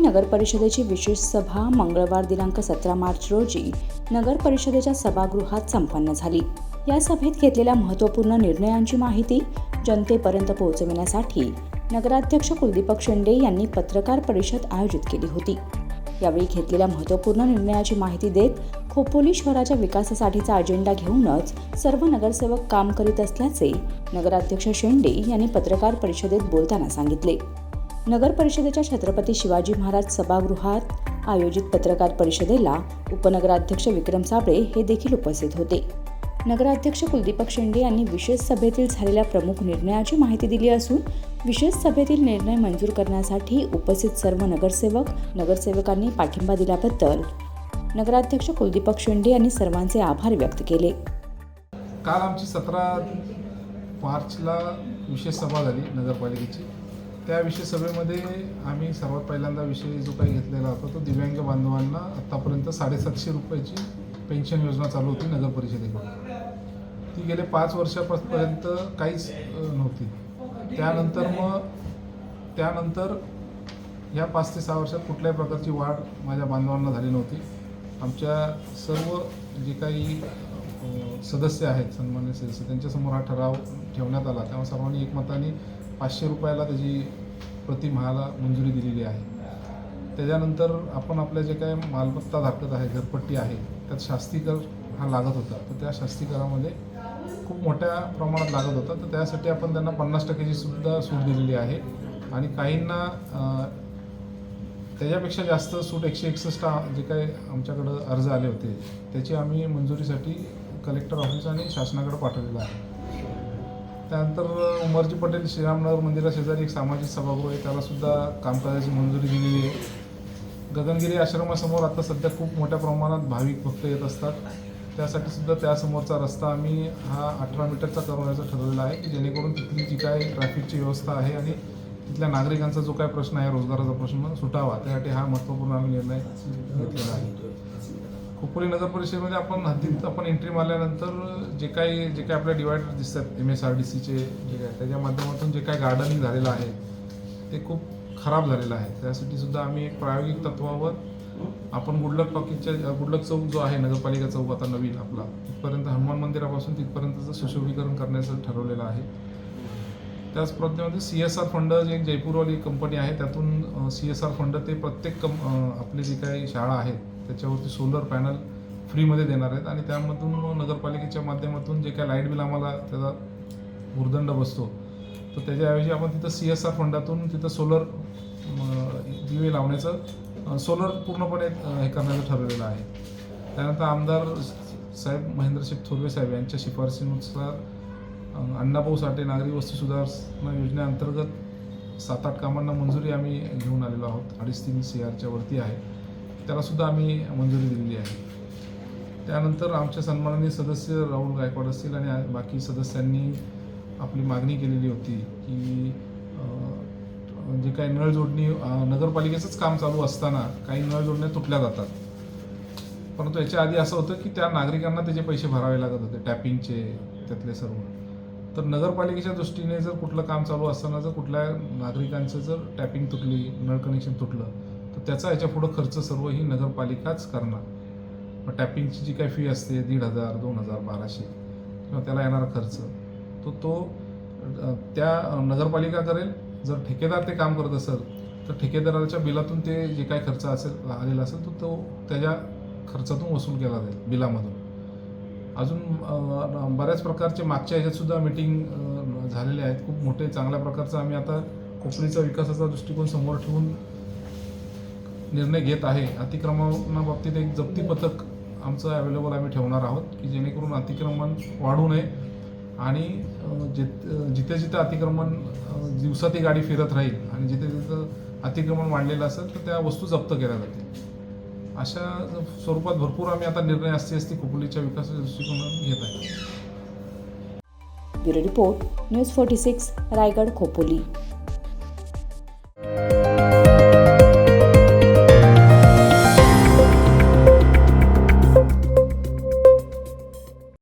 नगर परिषदेची विशेष सभा मंगळवार दिनांक 17 मार्च रोजी नगर परिषदेच्या सभागृहात संपन्न झाली। या सभेत घेतलेल्या महत्त्वपूर्ण निर्णयांची माहिती जनतेपर्यंत पोहोचविण्यासाठी नगराध्यक्ष कुलदीपक शेंडे यांनी पत्रकार परिषद आयोजित केली होती। यावेळी घेतलेल्या महत्त्वपूर्ण निर्णयाची माहिती देत खोपोली शहराच्या विकासासाठीचा अजेंडा घेऊनच सर्व नगरसेवक काम करीत असल्याचे नगराध्यक्ष शेंडे यांनी पत्रकार परिषदेत बोलताना सांगितले। नगर परिषदेच्या छत्रपती शिवाजी महाराज सभागृहात आयोजित पत्रकार परिषदेला उपनगराध्यक्ष विक्रम साबळे हे देखील उपस्थित होते। नगराध्यक्ष कुलदीपक शेंडे यांनी विशेष सभेतील झालेल्या प्रमुख निर्णयाची माहिती दिली असून विशेष सभेतील निर्णय मंजूर करण्यासाठी उपस्थित सर्व नगरसेवकांनी पाठिंबा दिल्याबद्दल नगराध्यक्ष कुलदीपक शेंडे यांनी सर्वांचे आभार व्यक्त केले। काल आमची 17 मार्चला विशेष सभा झाली नगरपालिकेची। त्या विशेष सभेमध्ये आम्ही सर्वात पहिल्यांदा विषय जो काही घेतलेला होता तो दिव्यांग बांधवांना आत्तापर्यंत 750 रुपयाची पेन्शन योजना चालू होती नगर परिषदेकडून। ती गेले 5 वर्षापर्यंत काहीच नव्हती। त्यानंतर या 5 ते 6 वर्षात कुठल्याही प्रकारची वाढ माझ्या बांधवांना झाली नव्हती। आमच्या सर्व जे काही सदस्य आहेत सन्मान्य सदस्य त्यांच्यासमोर हा ठराव ठेवण्यात आला, तेव्हा सर्वांनी एकमताने 500 रुपयाला त्याची प्रति माहाला मंजुरी दिलेली आहे। त्याच्यानंतर आपण आपल्या जे काही मालमत्ता दाखवत आहे, घरपट्टी आहे, त्यात शास्तीकर हा लागत होता, तर त्या शास्तीकरामध्ये खूप मोठ्या प्रमाणात लागत होता, तर त्यासाठी आपण त्यांना 50% सुद्धा सूट दिलेली आहे। आणि काहींना त्याच्यापेक्षा जास्त सूट 161 जे काही आमच्याकडं अर्ज आले होते त्याची आम्ही मंजुरीसाठी कलेक्टर ऑफिस आणि शासनाकडे पाठवलेलं आहे। त्यानंतर उमरजी पटेल श्रीरामनगर मंदिराशेजारी एक सामाजिक सभागृह आहे, त्यालासुद्धा कामकाजाची मंजुरी दिलेली आहे। गगनगिरी आश्रमासमोर आता सध्या खूप मोठ्या प्रमाणात भाविक भक्त येत असतात, त्यासाठी सुद्धा त्यासमोरचा रस्ता आम्ही हा 18 मीटरचा करवण्याचा ठरवलेला आहे, की जेणेकरून तिथली जी काय ट्रॅफिकची व्यवस्था आहे आणि तिथल्या नागरिकांचा जो काय प्रश्न आहे, रोजगाराचा प्रश्न सुटावा, त्यासाठी हा महत्त्वपूर्ण आम्ही निर्णय घेतलेला आहे। खोपोली नगर परिषदेमध्ये आपण एंट्री मारल्यानंतर जे काही आपल्या डिवायडर दिसतात MSRDCचे जे काय त्याच्या माध्यमातून जे काय गार्डनिंग झालेलं आहे ते खूप खराब झालेलं आहे। त्यासाठी सुद्धा आम्ही एक प्रायोगिक तत्वावर आपण गुडलक चौक जो आहे नगरपालिका चौक आता नवीन आपला, तिथपर्यंत हनुमान मंदिरापासून तिथपर्यंतचं सुशोभीकरण करण्याचं ठरवलेलं आहे। त्याच पद्धतीमध्ये CSR फंड जे एक जयपूरवाली कंपनी आहे, त्यातून CSR फंड ते प्रत्येक आपली जी काही शाळा आहेत त्याच्यावरती सोलर पॅनल फ्रीमध्ये देणार आहेत आणि त्यामधून नगरपालिकेच्या माध्यमातून जे काय लाईट बिल आम्हाला त्याचा भुर्दंड बसतो, तर त्याच्याऐवजी आपण तिथं CSR फंडातून तिथं सोलर दिवे लावण्याचं सोलर पूर्णपणे हे करण्याचं ठरवलेलं आहे। त्यानंतर आमदार साहेब महेंद्रशेठ थोरवे साहेब यांच्या शिफारशीनुसार अण्णाभाऊ साठे नागरी वस्ती सुधारणा योजनेअंतर्गत 7-8 कामांना मंजुरी आम्ही घेऊन आलेलो आहोत। 2.5-3 CRच्या वरती आहे, त्यालासुद्धा आम्ही मंजुरी दिलेली आहे। त्यानंतर आमच्या सन्माननीय सदस्य राहुल गायकवाड असतील आणि बाकी सदस्यांनी आपली मागणी केलेली होती की जे काही नळ जोडणी नगरपालिकेचंच काम चालू असताना काही नळ जोडण्या तुटल्या जातात, परंतु याच्या आधी असं होतं की त्या नागरिकांना त्याचे पैसे भरावे लागत होते टॅपिंगचे त्यातले सर्व। तर नगरपालिकेच्या दृष्टीने जर कुठलं काम चालू असताना जर कुठल्या नागरिकांचं जर टॅपिंग तुटली, नळ कनेक्शन तुटलं, तर त्याचा याच्यापुढं खर्च सर्व ही नगरपालिकाच करणार। मग टॅपिंगची जी काही फी असते 1,500, 2,000, 1,200 किंवा त्याला येणारा खर्च तो त्या नगरपालिका करेल। जर ठेकेदार ते काम करत असेल तर ठेकेदाराच्या बिलातून ते जे काही खर्च आलेला असेल तो त्याच्या खर्चातून वसूल केला जाईल बिलामधून। अजून बऱ्याच प्रकारचे मागच्या ह्याच्यात सुद्धा मीटिंग झालेले आहेत, खूप मोठे चांगल्या प्रकारचं आम्ही आता खोपोलीचा विकासाचा दृष्टिकोन समोर ठेवून निर्णय घेत आहे। अतिक्रमणाबाबतीत एक जप्ती पथक आमचं अवेलेबल आम्ही ठेवणार आहोत, की जेणेकरून अतिक्रमण वाढू नये आणि जिथे अतिक्रमण दिवसात ही गाडी फिरत राहील आणि जिथे अतिक्रमण वाढलेलं असेल तर त्या वस्तू जप्त केल्या जातील। अशा स्वरूपात भरपूर आम्ही आता निर्णय असती खोपोलीच्या विकासाच्या दृष्टिकोनातून घेत आहे। Bureau report, news 46, Raigad, Khopoli.